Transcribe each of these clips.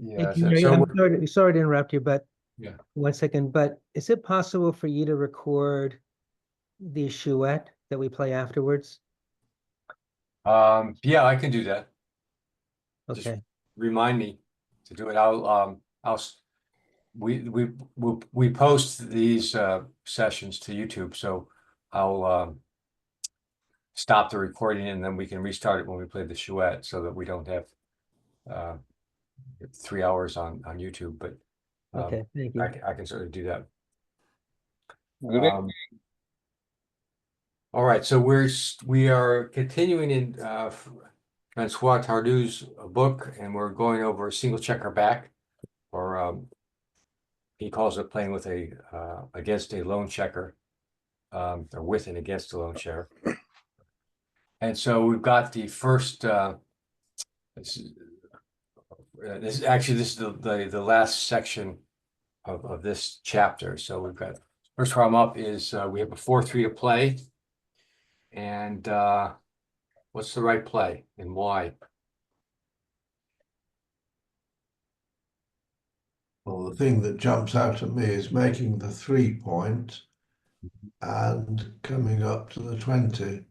Hey, Yeah. Gary, So I'm sorry to interrupt you, but yeah. 1 second. But is it possible for you to record the chouette that we play afterwards? Yeah, I can do that. Just Okay. remind me to do it. We post these sessions to YouTube, so I'll stop the recording and then we can restart it when we play the chouette, so that we don't have uh 3 hours on YouTube. But Okay. Thank you. I can certainly do that. Great. All right, so we are continuing in Francois Tardieu's book, and we're going over a single checker back, or he calls it playing with a against a lone checker, or with and against a lone checker. And so we've got the first. This is actually this is the last section of this chapter. So we've got first problem up is we have a 4-3 to play, and what's the right play and why? Well, the thing that jumps out at me is making the 3 point and coming up to the 20.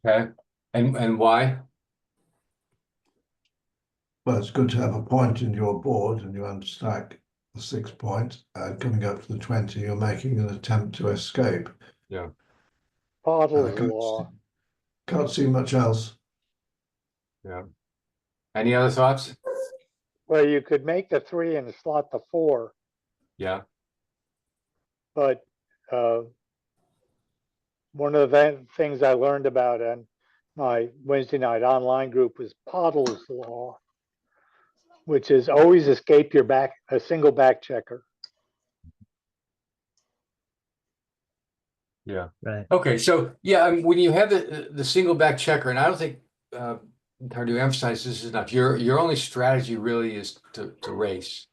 Okay, and why? Well, it's good to have a point in your board and you unstack the 6 point, and coming up to the 20, you're making an attempt to escape. Yeah. Potter's law. Can't see much else. Yeah. Any other thoughts? Well, you could make the 3 and slot the 4, Yeah. but one of the things I learned about in my Wednesday night online group was Potter's law, which is always escape your back, a single back checker. Yeah. Right. Okay. So yeah, I mean, when you have the single back checker, and I don't think Tardieu emphasized this enough. Your only strategy really is to race.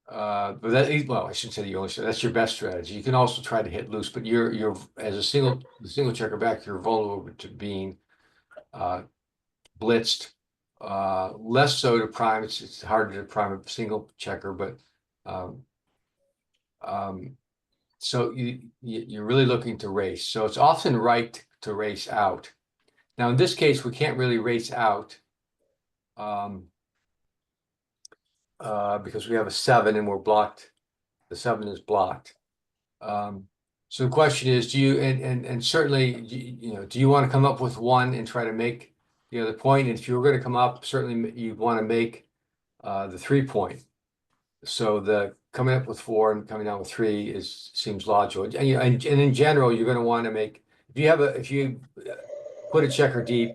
But that, well, I shouldn't say the only strategy. That's your best strategy. You can also try to hit loose, but you're as a single checker back, you're vulnerable to being blitzed. Less so to prime. It's harder to prime a single checker, but um, so you're really looking to race. So it's often right to race out. Now in this case, we can't really race out because we have a 7 and we're blocked. The 7 is blocked. So the question is, do you and certainly do you want to come up with 1 and try to make the other point? And if you were going to come up, certainly you'd want to make the 3 point. So the coming up with 4 and coming down with 3 seems logical. And in general, you're going to want to make if you put a checker deep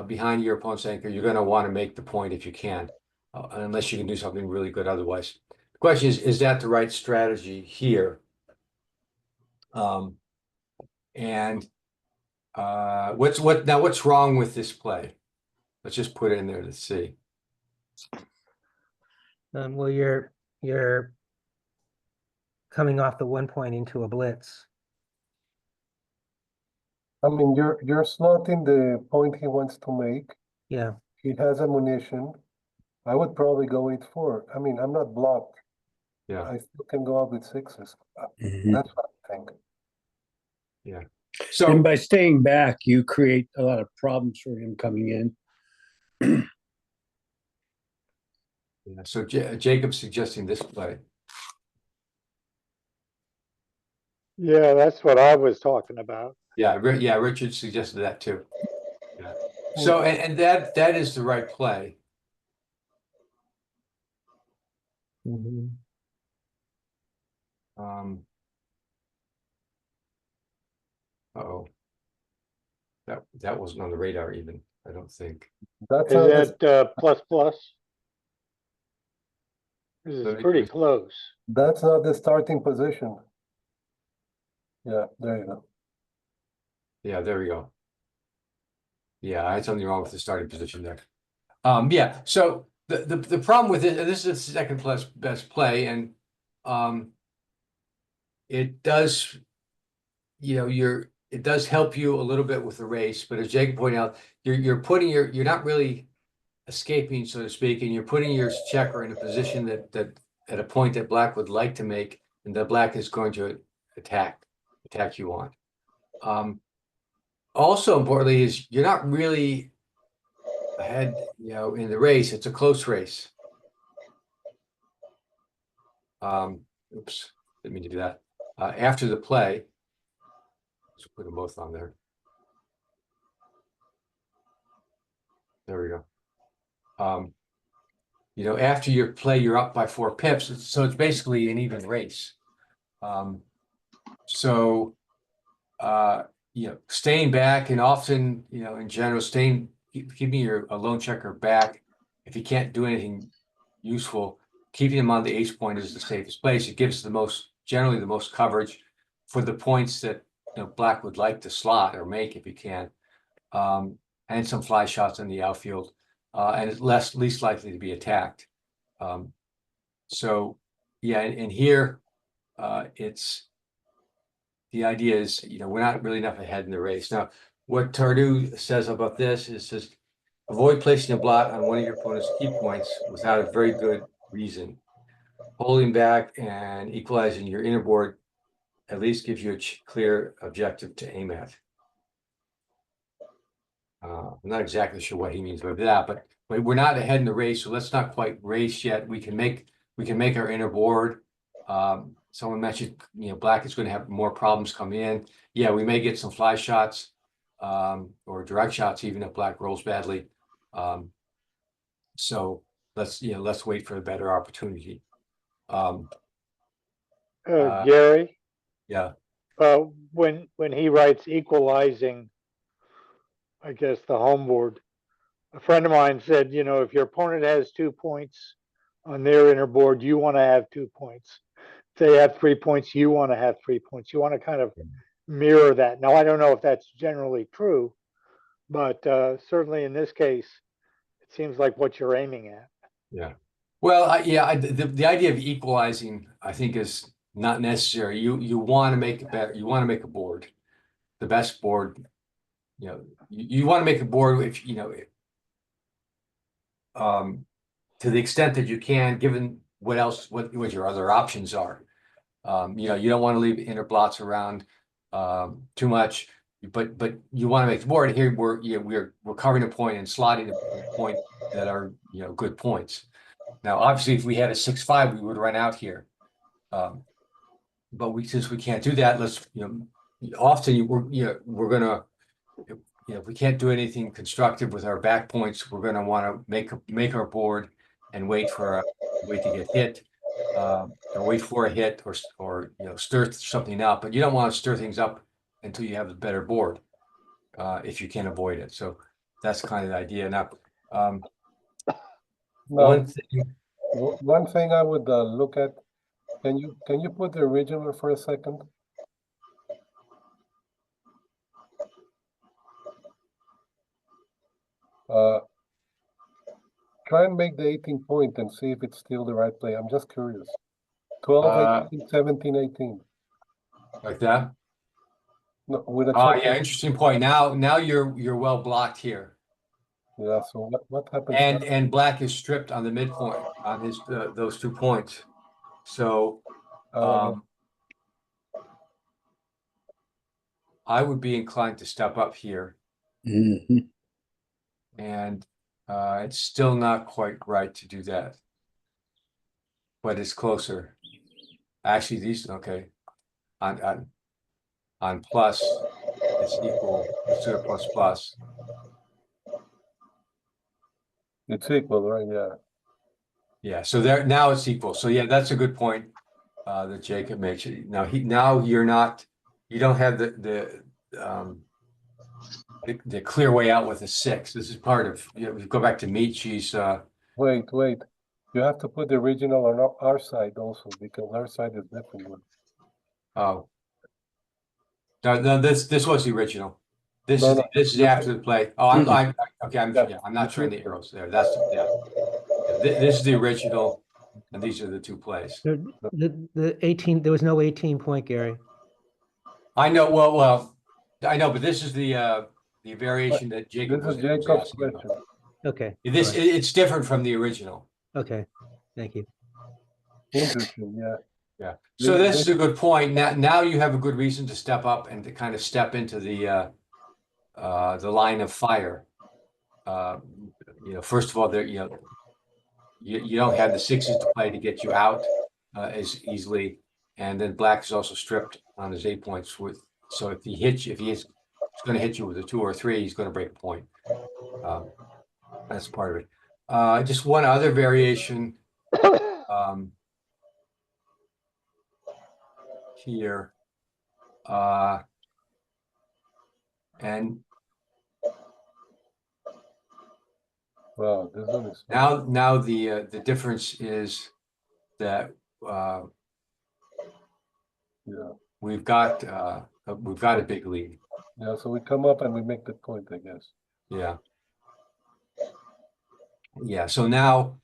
behind your opponent's anchor, you're going to want to make the point if you can, unless you can do something really good otherwise. The question is that the right strategy here? And what's wrong with this play? Let's just put it in there to see. Well, you're coming off the 1 point into a blitz. I mean, you're slotting the point he wants to make. Yeah. He has ammunition. I would probably go 8-4. I mean, I'm not blocked. Yeah. I still can go up with 6s. Mhm. That's what I think. Yeah. And So by staying back, you create a lot of problems for him coming in. yeah, so Jacob's suggesting this play. Yeah, that's what I was talking about. Yeah, Richard suggested that too. Yeah. So and that is the right play. Mhm. Uh-oh. That wasn't on the radar even, I don't think. That's Is that plus plus? This Let is me- pretty close. that's not the starting position. Yeah, there you go. Yeah, there we go. Yeah, I had something wrong with the starting position there. Yeah, so the problem with it, and this is the second best play, and it does, it does help you a little bit with the race, but as Jacob pointed out, you're not really escaping, so to speak, and you're putting your checker in a position that at a point that black would like to make, and that black is going to attack you on. Also importantly is you're not really ahead, in the race. It's a close race. Oops, didn't mean to do that. After the play, let's put them both on there. There we go. After your play, you're up by 4 pips, so it's basically an even race. Staying back, and often, in general, keeping a lone checker back. If you can't do anything useful, keeping him on the ace point is the safest place. It gives generally the most coverage for the points that black would like to slot or make if he can, and some fly shots in the outfield, and it's least likely to be attacked. And here, it's the idea is we're not really enough ahead in the race. Now, what Tardieu says about this says avoid placing a blot on one of your opponent's key points without a very good reason. Holding back and equalizing your inner board at least gives you a clear objective to aim at. I'm not exactly sure what he means by that, but we're not ahead in the race, so let's not quite race yet. We can make our inner board. Someone mentioned, black is going to have more problems come in. Yeah, we may get some fly shots, or direct shots, even if black rolls badly. So let's wait for a better opportunity. Gary, Yeah. when he writes equalizing, I guess the home board, a friend of mine said, if your opponent has 2 points on their inner board, you want to have 2 points. If they have 3 points, you want to have 3 points. You want to kind of mirror that. Now, I don't know if that's generally true, but certainly in this case, it seems like what you're aiming at. Yeah. Well, the idea of equalizing, I think, is not necessary. You want to make it better. You want to make a board, the best board. You want to make a board if to the extent that you can, given what your other options are. You don't want to leave inner blots around too much, but you want to make the board. Here we're covering a point and slotting a point that are good points. Now, obviously, if we had a 6-5, we would run out here. But since we can't do that, let's often we're gonna if we can't do anything constructive with our back points, we're gonna want to make our board and wait to get hit, or wait for a hit, or stir something up. But you don't want to stir things up until you have a better board, if you can avoid it. So that's kind of the idea. Now, One thing I would look at. Can you put the original for a second? Try and make the 18 point and see if it's still the right play. I'm just curious. 12, 18, 17, 18. like that. No, with a Oh, check. yeah, interesting point. Now you're well blocked here. Yeah. So what happens? And black is stripped on the midpoint on his those 2 points. So I would be inclined to step up here, Mhm. and it's still not quite right to do that, but it's closer. Actually, these okay on plus, it's equal. Let's do a plus. It's equal, right? Yeah. Yeah, so now it's equal. So yeah, that's a good point that Jacob makes. Now you don't have the clear way out with a 6. This is part of we go back to Michi's. Wait. You have to put the original on our side also, because our side is different one. Oh, no, this was the original. This No, is after the play. Oh, I'm not showing the Different. arrows there. This is the original, and these are the 2 plays. The 18, there was no 18 point, Gary. I know. Well, I know, but this is the variation that Jacob This was is was Jacob's asking about. question. Okay. This, all right, it's different from the original. okay, thank you. Interesting, yeah. Yeah. So This- this is a good point. Now you have a good reason to step up and to kind of step into the line of fire. First of all, there, you don't have the sixes to play to get you out as easily. And then black is also stripped on his 8 points so if he's going to hit you with a 2 or 3, he's going to break a point. That's part of it. Just one other variation here. And Wow, this one is. now the difference is that Yeah, we've got a big lead. yeah, so we come up and we make the point, I guess. Yeah. Yeah, so now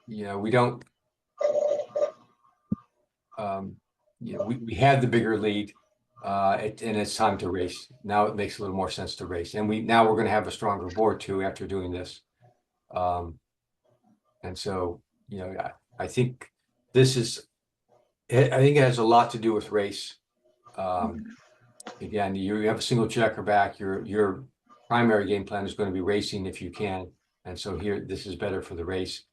we don't we had the bigger lead and it's time to race. Now it makes a little more sense to race. And we're going to have a stronger board too after doing this. And so, I think I think it has a lot to do with race. Again, you have a single checker back. Your primary game plan is going to be racing if you can. And so here, this is better for the race.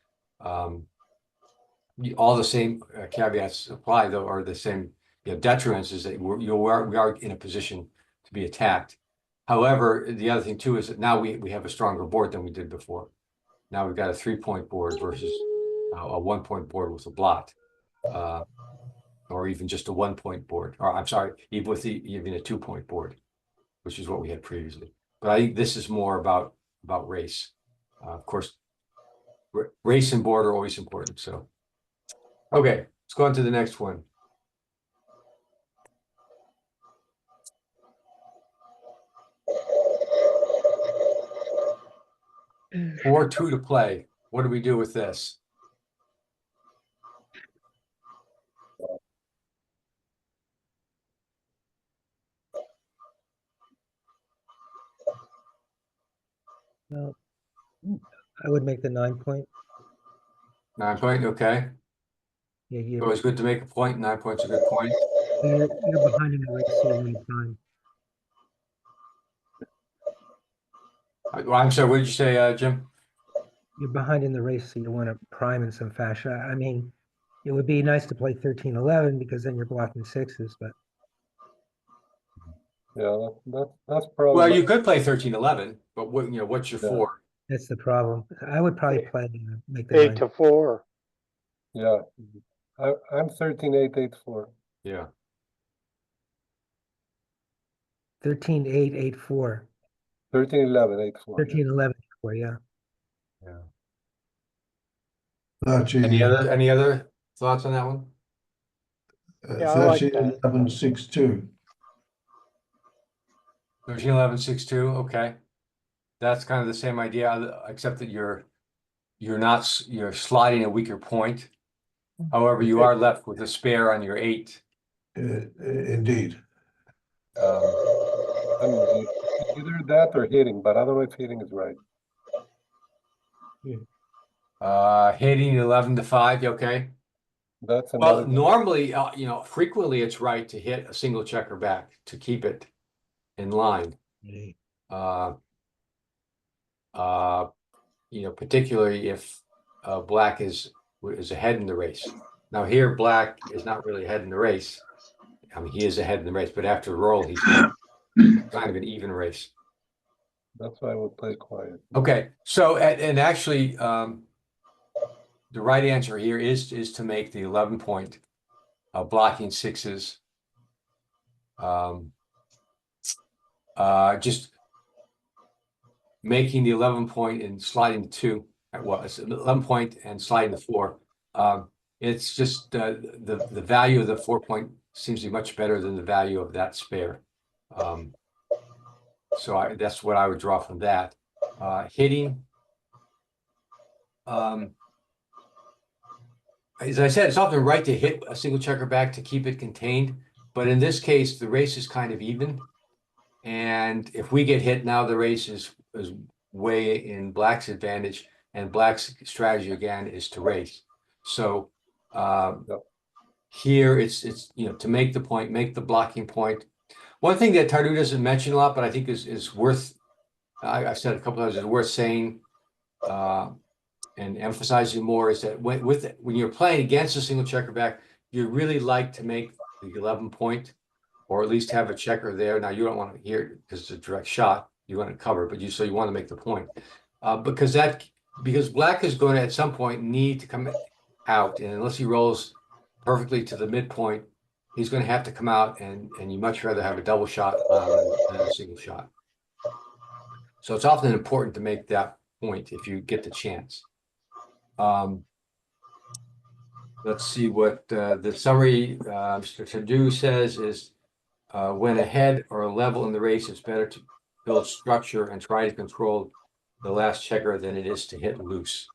All the same caveats apply, though, or the same detriments is that we are in a position to be attacked. However, the other thing too is that now we have a stronger board than we did before. Now we've got a 3-point board versus a 1-point board with a blot, or even just a 1-point board. Or I'm sorry, even with even a 2-point board, which is what we had previously. But I think this is more about race. Of course, race and board are always important. So, okay, let's go on to the next one. Or 2 to play. What do we do with this? Well, I would make the 9-point. 9 point, okay. Yeah, you're Always good to make a point. 9 points a good point. behind in the race, so you want prime. I'm sorry, what did you say, Jim? You're behind in the race, so you want to prime in some fashion. I mean, it would be nice to play 13-11 because then you're blocking sixes, but Yeah, that's probably. Well, you could play 13-11, but what's your Yeah. 4? that's the problem. I would probably play, make the 8 to 4. Yeah, I'm 13-8-8-4. Yeah. 13-8, 8-4. 13-11-8-4. 13-11, 4, yeah. Yeah. 13, Any other thoughts on that one? Yeah, I like 13, that. 11, 6, 2. 13-11, 6-2, okay. That's kind of the same idea, except that you're sliding a weaker point. However, you are left with a spare on your 8. Indeed. I mean, either that or hitting, but otherwise hitting is right. Hitting 11 to 5, okay. That's Well, another. normally, frequently it's right to hit a single checker back to keep it in line. Particularly if black is ahead in the race. Now here, black is not really ahead in the race. I mean, he is ahead in the race, but after the roll, he's kind of an even race. That's why I would play quiet. Okay, so and actually, the right answer here is to make the 11-point blocking sixes. Just making the 11-point and sliding the 2. Well, it's 11-point and sliding the 4. It's just the value of the 4-point seems to be much better than the value of that spare. So that's what I would draw from that. Hitting. As I said, it's often right to hit a single checker back to keep it contained. But in this case, the race is kind of even. And if we get hit now, the race is way in Black's advantage, and Black's strategy again is to race. So here it's to make the point, make the blocking point. One thing that Tardieu doesn't mention a lot, but I think is worth, I've said a couple times, is worth saying and emphasizing more, is that when you're playing against a single checker back, you really like to make the 11 point, or at least have a checker there. Now you don't want to hear it because it's a direct shot. You want to cover, but you want to make the point because Black is going to at some point need to come out, and unless he rolls perfectly to the midpoint, he's going to have to come out, and you much rather have a double shot than a single shot. So it's often important to make that point if you get the chance. Let's see what the summary Mr. Tardieu says is when ahead or level in the race, it's better to build structure and try to control the last checker than it is to hit loose.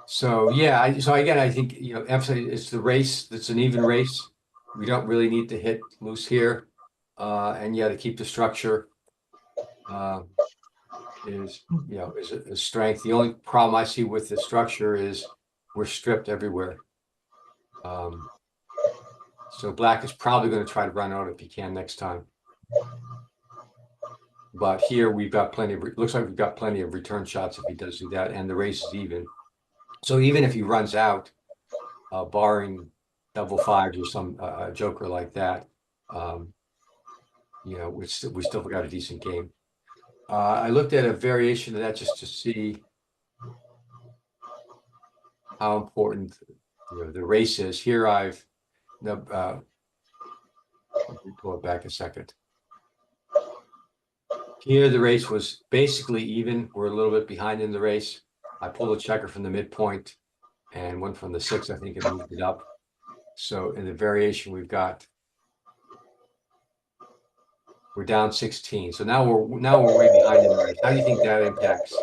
So yeah, so again, I think emphasize it's the race. It's an even race. We don't really need to hit loose here, and to keep the structure is a strength. The only problem I see with the structure is we're stripped everywhere. So Black is probably going to try to run out if he can next time. But here we've got plenty of, looks like we've got plenty of return shots if he does do that, and the race is even. So even if he runs out, barring double fives or some joker like that, we still got a decent game. I looked at a variation of that just to see how important the race is. Here I've let me pull it back a second. Here the race was basically even. We're a little bit behind in the race. I pulled a checker from the midpoint and one from the 6. I think it moved it up. So in the variation we've got, we're down 16. So now we're way behind in the race. How do you think that impacts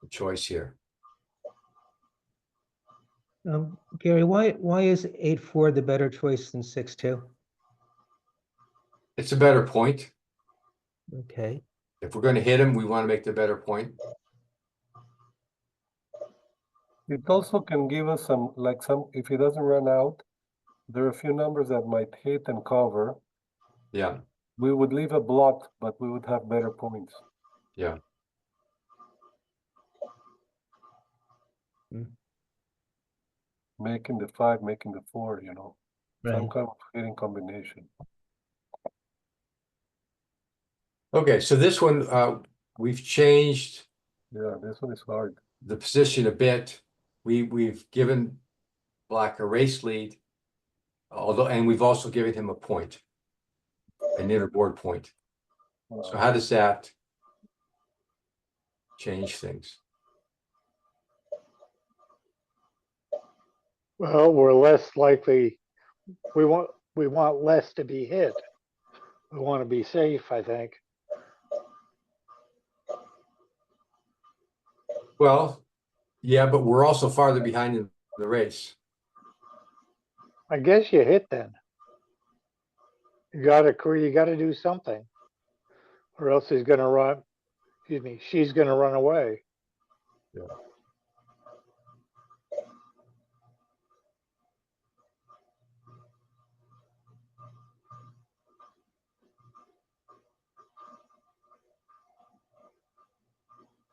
the choice here? Gary, why is 8-4 the better choice than 6-2? It's a better point. Okay. If we're going to hit him, we want to make the better point. It also can give us some, if he doesn't run out, there are a few numbers that might hit and cover. Yeah. We would leave a blot, but we would have better points. Yeah. Making the 5, making the 4, Right. some kind of hitting combination. Okay, so this one, we've changed Yeah, this one is hard. the position a bit. We've given Black a race lead, and we've also given him a point, an inner board point. So how does that change things? Well, we're less likely, we want less to be hit. We want to be safe, I think. Well, yeah, but we're also farther behind in the race. I guess you hit then. You gotta do something. Or else she's gonna run away. Yeah.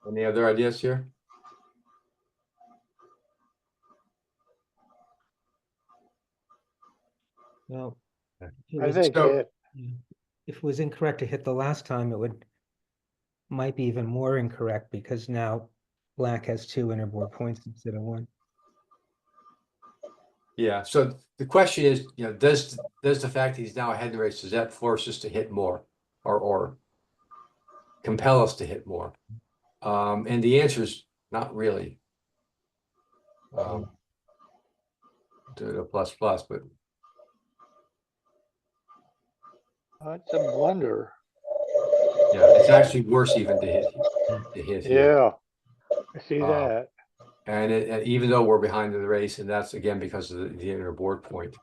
Any other ideas here? Well, I think hit. if it was incorrect to hit the last time, might be even more incorrect because now Black has 2 inner board points instead of 1. Yeah. So the question is, does the fact that he's now ahead in the race, does that force us to hit more, or compel us to hit more? And the answer is not really. To the plus, but It's a blunder. yeah, it's actually worse even to hit here. Yeah, I see Uh, that. And even though we're behind in the race, and that's again because of the inner board point.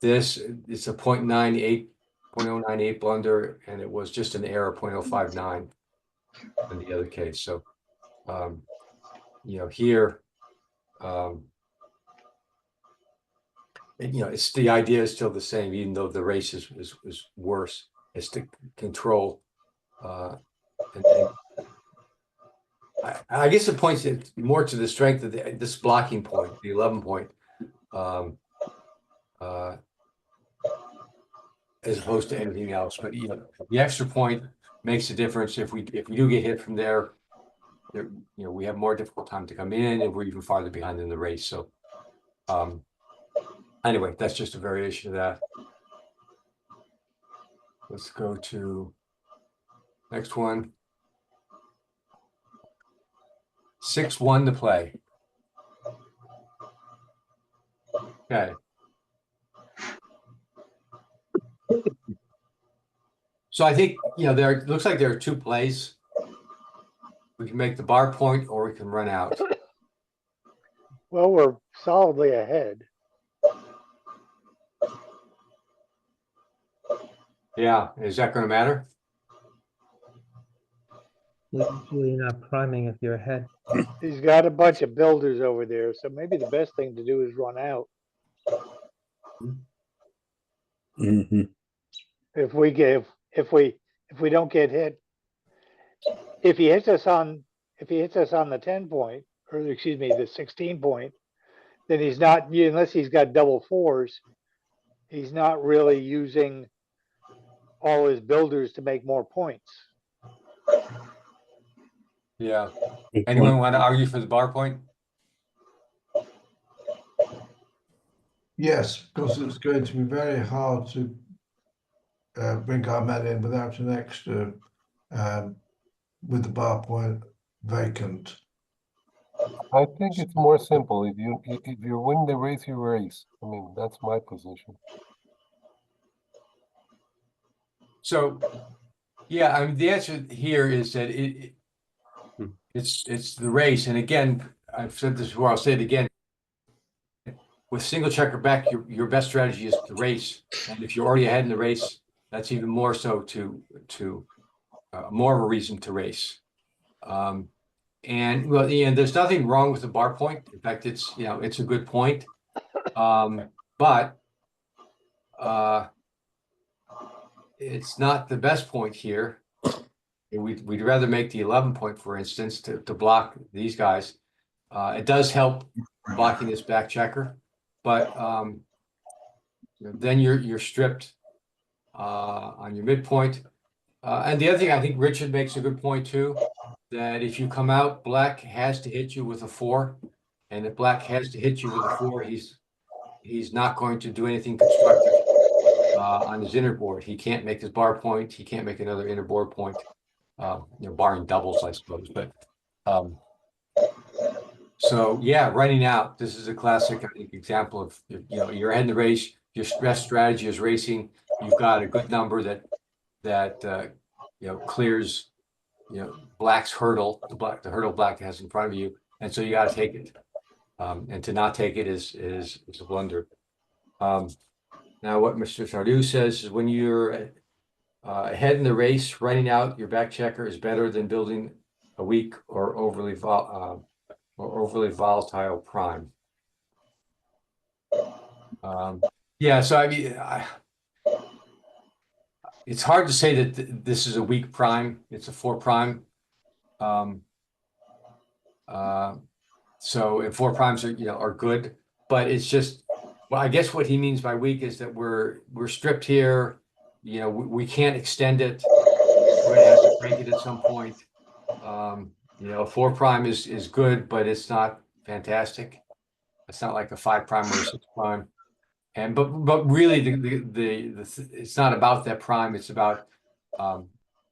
This it's a 0.98 blunder, and it was just an error 0.059 in the other case. So, here, it's the idea is still the same, even though the race is worse. It's to control, and I guess it points more to the strength of this blocking point, the 11 point, as opposed to anything else. But the extra point makes a difference. If we do get hit from there, we have more difficult time to come in, and we're even farther behind in the race. So, anyway, that's just a variation of that. Let's go to next one. 6-1 to play. Okay. So I think, there looks like there are two plays. We can make the bar point or we can run out. Well, we're solidly ahead. Yeah, is that going to matter? Usually not priming if you're ahead. He's got a bunch of builders over there, so maybe the best thing to do is run out. Mm-hmm. If we don't get hit, if he hits us on the 10 point, or excuse me, the 16 point, then he's not, unless he's got double fours, he's not really using all his builders to make more points. Yeah. Anyone want to argue for the bar point? Yes, because it's going to be very hard to bring our men in without an extra, with the bar point vacant. I think it's more simple. If you win the race, you race. I mean, that's my position. So, yeah, I mean, the answer here is that it's the race. And again, I've said this before, I'll say it again. With single checker back, your best strategy is to race. And if you're already ahead in the race, that's even more so to more of a reason to race. And well, Ian, there's nothing wrong with the bar point. In fact, it's a good point. But it's not the best point here. We'd rather make the 11 point, for instance, to block these guys. It does help blocking this back checker, but then you're stripped on your midpoint. And the other thing, I think Richard makes a good point too, that if you come out, black has to hit you with a 4, and if black has to hit you with a 4, he's not going to do anything constructive on his inner board. He can't make his bar point. He can't make another inner board point. Barring doubles, I suppose. But so yeah, running out. This is a classic, I think, example of you're ahead in the race. Your best strategy is racing. You've got a good number that clears black's hurdle, the hurdle black has in front of you, and so you got to take it. And to not take it is a blunder. Now, what Mr. Tardieu says is when you're ahead in the race, running out your back checker is better than building a weak or overly volatile prime. Yeah, so I mean, it's hard to say that this is a weak prime. It's a 4 prime. So if 4 primes are good, but it's just, well, I guess what he means by weak is that we're stripped here. We can't extend it. We're gonna have to break it at some point. 4 prime is good, but it's not fantastic. It's not like a 5 prime or a 6 prime. And but really it's not about that prime. It's about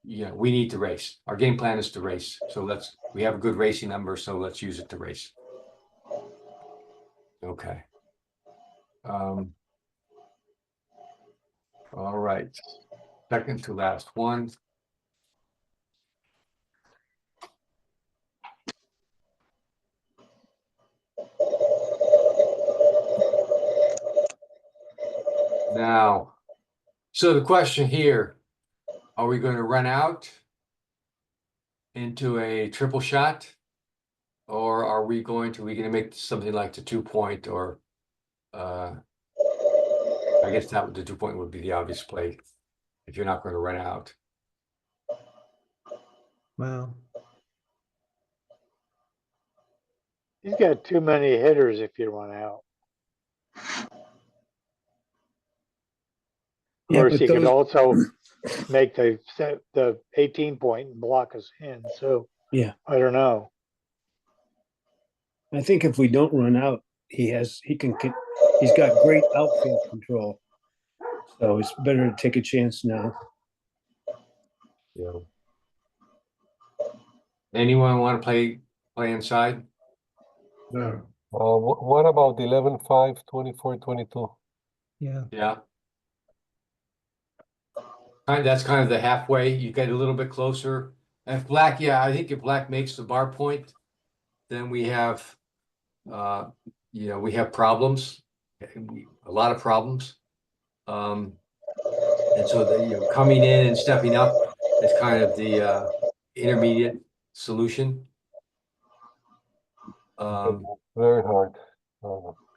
we need to race. Our game plan is to race. So we have a good racing number, so let's use it to race. Okay. All right. Second to last one. Now, so the question here, are we going to run out into a triple shot? Or are we going to make something like the 2-point or I guess that the 2-point would be the obvious play if you're not going to run out. Well, He's got too many hitters if you run out. Of Yeah, course, but he could those- also make the 18 point and block us in. So Yeah, I don't know. I think if we don't run out, he's got great outfield control. So it's better to take a chance now. You know. Anyone want to play inside? No. What about 11, 5, 24, 22? yeah, Yeah. That's kind of the halfway. You get a little bit closer. If black, yeah, I think if black makes the bar point, then we have, we have problems, a lot of problems. And so coming in and stepping up is kind of the intermediate solution. Very hard.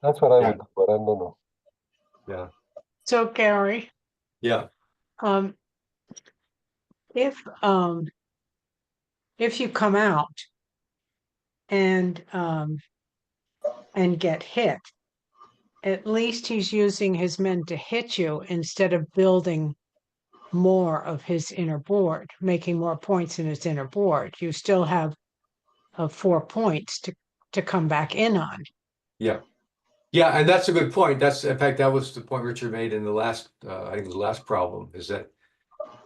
That's what I Yeah. would do, but I don't know. Yeah. So Gary, Yeah. um, if you come out and get hit, at least he's using his men to hit you instead of building more of his inner board, making more points in his inner board. You still have 4 points to come back in on. Yeah. Yeah, and that's a good point. In fact, that was the point Richard made in the last, I think it was the last problem, is that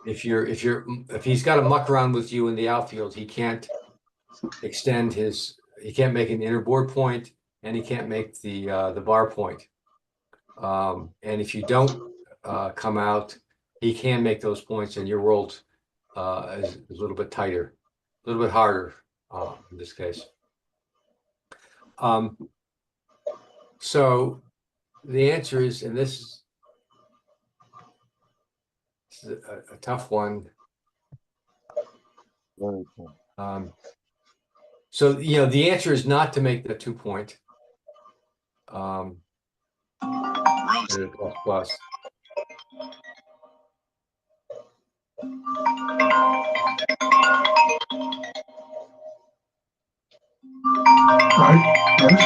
if he's got to muck around with you in the outfield, he can't he can't make an inner board point, and he can't make the bar point. And if you don't come out, he can make those points, and your world is a little bit tighter, a little bit harder in this case. So the answer is, and this is a tough one. Very tough. So the answer is not to make the 2-point. Plus. Right, Rose?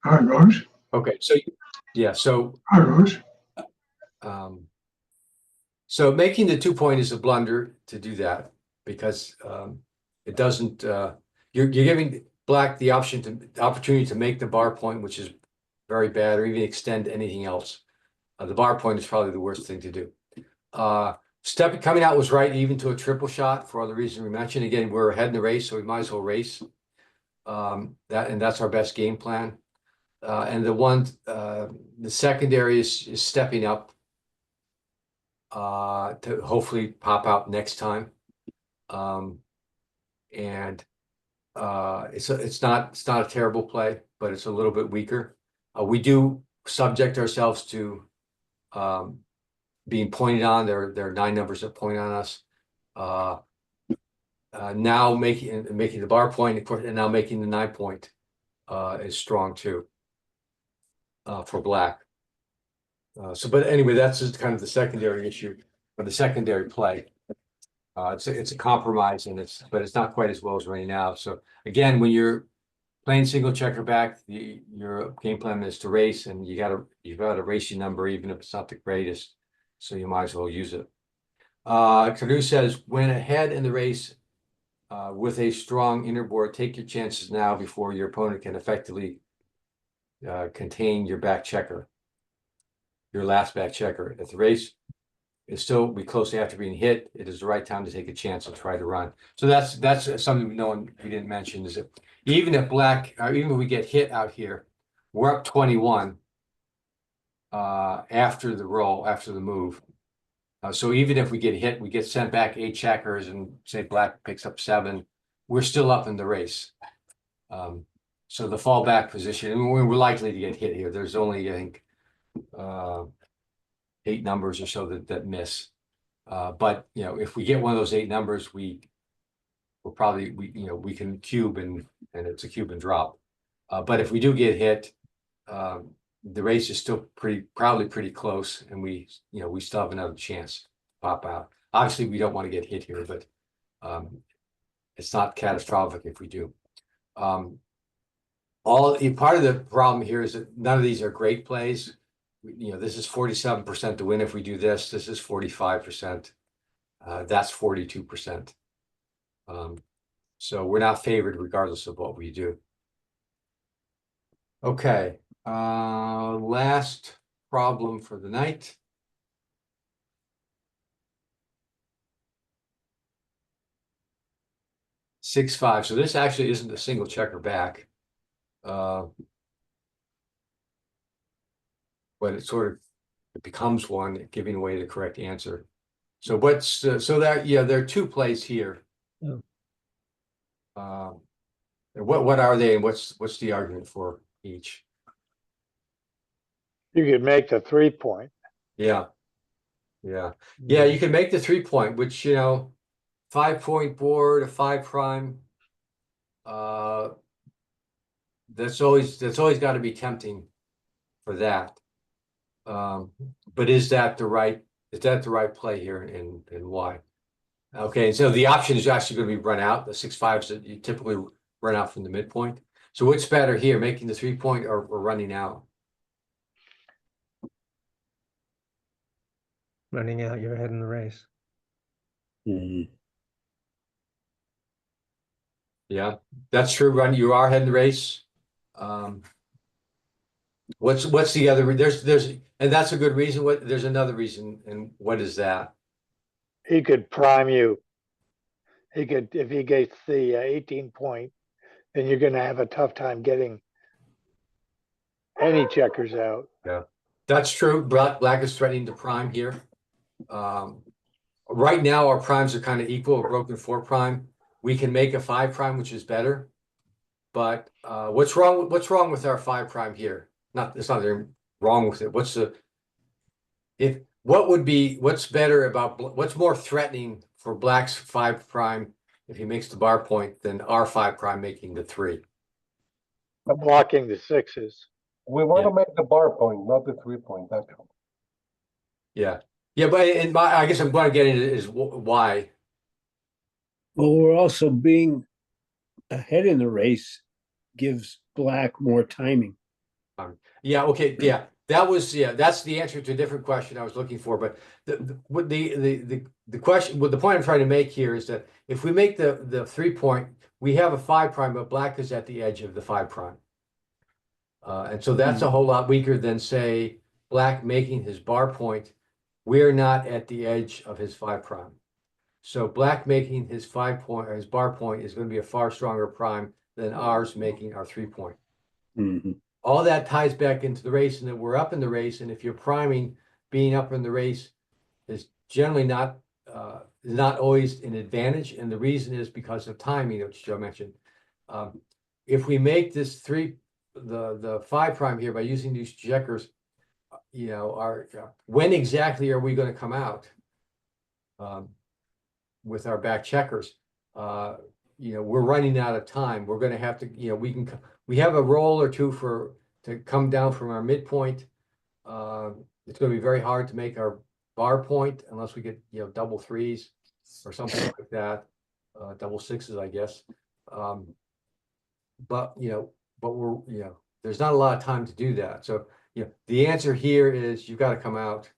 Hi, Rose. Okay, so yeah, so Hi, Rose. so making the 2-point is a blunder to do that because it doesn't. You're giving black the opportunity to make the bar point, which is very bad, or even extend anything else. The bar point is probably the worst thing to do. Coming out was right, even to a triple shot for all the reasons we mentioned. Again, we're ahead in the race, so we might as well race. That's our best game plan. And the secondary is stepping up to hopefully pop out next time. And it's not a terrible play, but it's a little bit weaker. We do subject ourselves to being pointed on. There are 9 numbers that point on us. Now making the bar point, of course, and now making the 9-point is strong too for black. But anyway, that's just kind of the secondary issue, or the secondary play. It's a compromise, but it's not quite as well as right now. So again, when you're playing single checker back, your game plan is to race, and you've got a racing number, even if it's not the greatest. So you might as well use it. Tardieu says, when ahead in the race with a strong inner board, take your chances now before your opponent can effectively contain your back checker, your last back checker. If the race is still be close after being hit, it is the right time to take a chance and try to run. So that's something we didn't mention, is that even if we get hit out here, we're up 21 after the move. So even if we get hit, we get sent back 8 checkers, and say black picks up 7, we're still up in the race. So the fallback position, and we're likely to get hit here. There's only, I think, 8 numbers or so that miss. But you know, if we get one of those 8 numbers, we'll probably we can cube and it's a cube and drop. But if we do get hit, the race is still probably pretty close, and we still have another chance to pop out. Obviously, we don't want to get hit here, but it's not catastrophic if we do. Part of the problem here is that none of these are great plays. This is 47% to win if we do this. This is 45%. That's 42%. So we're not favored regardless of what we do. Okay, last problem for the night. Six, 5. So this actually isn't a single checker back. But it becomes one, giving away the correct answer. So there are 2 plays here. Yeah. What are they, and what's the argument for each? You could make the 3-point. Yeah, you can make the 3-point, which 5-point board, a 5 prime. That's always got to be tempting for that. But is that the right play here, and why? Okay, so the option is actually going to be run out. The 6-5s that you typically run out from the midpoint. So what's better here, making the 3-point or running out? Running out, you're ahead in the race. Yeah, that's true. You are ahead in the race. What's the other? And that's a good reason. There's another reason, and what is that? He could prime you. If he gets the 18-point, then you're going to have a tough time getting any checkers out. Yeah, that's true. Black is threatening to prime here. Right now, our primes are kind of equal. A broken 4 prime. We can make a 5 prime, which is better. But what's wrong with our 5 prime here? It's not wrong with it. What's better about what's more threatening for Black's 5 prime if he makes the bar point than our 5 prime making the 3? Blocking the 6s. We want to make the bar point, not the 3-point. Actually. Yeah, but I guess I'm going to get into is why. Well, we're also being ahead in the race gives Black more timing. Yeah. Okay. Yeah. That's the answer to a different question I was looking for. But the question, the point I'm trying to make here is that if we make the 3-point, we have a 5 prime, but Black is at the edge of the 5 prime, and so that's a whole lot weaker than say Black making his bar point. We're not at the edge of his 5 prime, so Black making his 5 point or his bar point is going to be a far stronger prime than ours making our 3-point. All that ties back into the race, and that we're up in the race. And if you're priming, being up in the race is generally not always an advantage. And the reason is because of timing, which Joe mentioned. If we make this the 5 prime here by using these checkers, when exactly are we going to come out with our back checkers? We're running out of time. We're going to have to, we have a roll or 2 to come down from our midpoint. It's going to be very hard to make our bar point unless we get, double 3s or something like that, double 6s, I guess. But we're, there's not a lot of time to do that. So, the answer here is you've got to come out.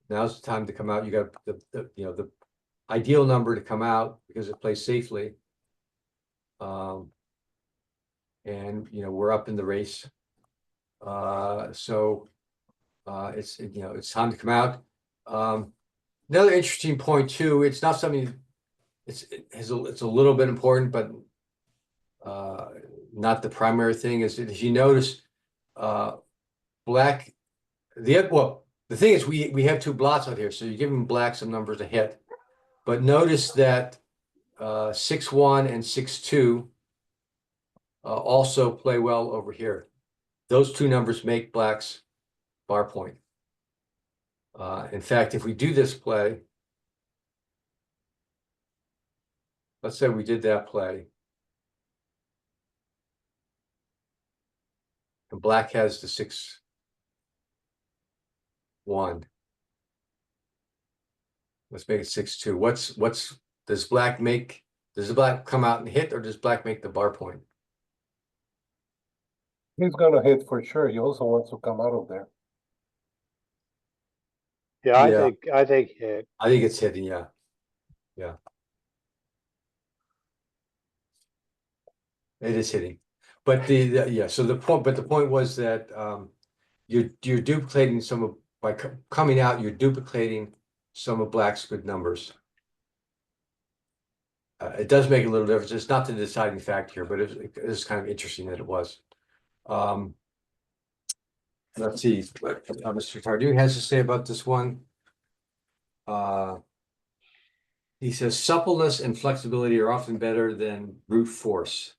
Now's the time to come out. You got the ideal number to come out because it plays safely. And we're up in the race. So it's time to come out. Another interesting point too, it's not something it's a little bit important, but not the primary thing is that, as you notice, Black, the thing is we have 2 blots out here, so you're giving Black some numbers to hit. But notice that 6-1 and 6-2 also play well over here. Those two numbers make black's bar point. In fact, if we do this play, let's say we did that play, and black has the 6-1. Let's make it 6-2. Does black come out and hit, or does black make the bar point? He's gonna hit for sure. He also wants to come out of there. Yeah, Yeah. I think hit. I think it's hitting, yeah. Yeah. It is hitting. But so the point was that you're duplicating some of, by coming out, you're duplicating some of black's good numbers. It does make a little difference. It's not the deciding factor here, but it's kind of interesting that it was. Let's see what Mr. Tardieu has to say about this one. He says suppleness and flexibility are often better than brute force.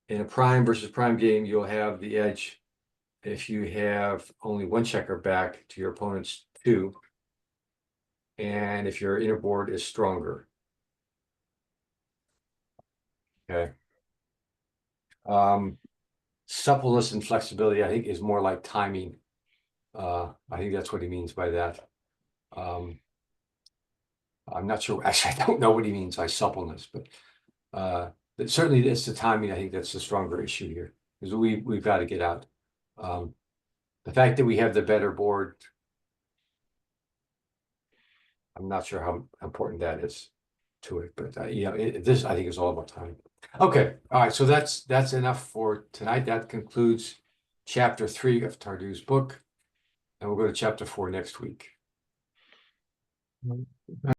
In a prime versus prime game, you'll have the edge if you have only one checker back to your opponent's 2, and if your inner board is stronger. Okay. Suppleness and flexibility, I think, is more like timing. I think that's what he means by that. I'm not sure. Actually, I don't know what he means by suppleness, but certainly it's the timing. I think that's the stronger issue here, because we've got to get out. The fact that we have the better board, I'm not sure how important that is to it, but this I think is all about timing. Okay, all right. So that's enough for tonight. That concludes chapter 3 of Tardieu's book, and we'll go to chapter 4 next week.